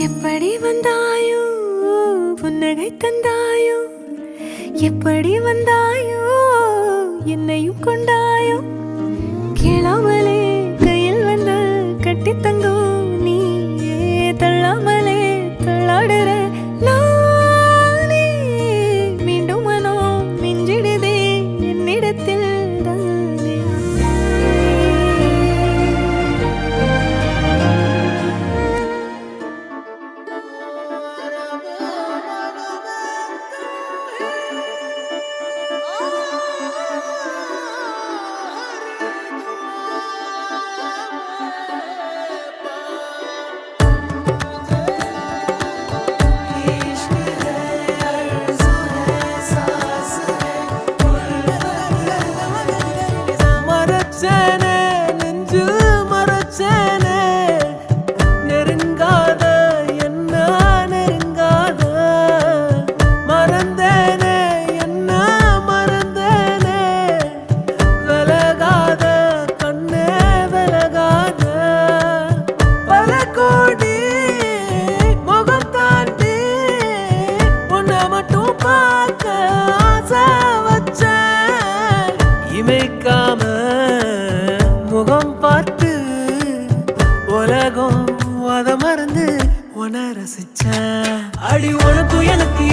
எப்படி வந்தாயோ புன்னகை தந்தாயோ, எப்படி வந்தாயோ என்னையும் கொண்டாயோ, கேளாமலே கையில் வந்து கட்டி தங்கும் நீயே, தள்ளாமலே தள்ளாடுற நானே, மீண்டும் மனம் மிஞ்சிடுதே என்னிடத்தில் தானே. இமைக்காம முகம் பார்த்து உலகம் அத மறந்து உன ரசிச்ச. அடி உனக்கும் எனக்கு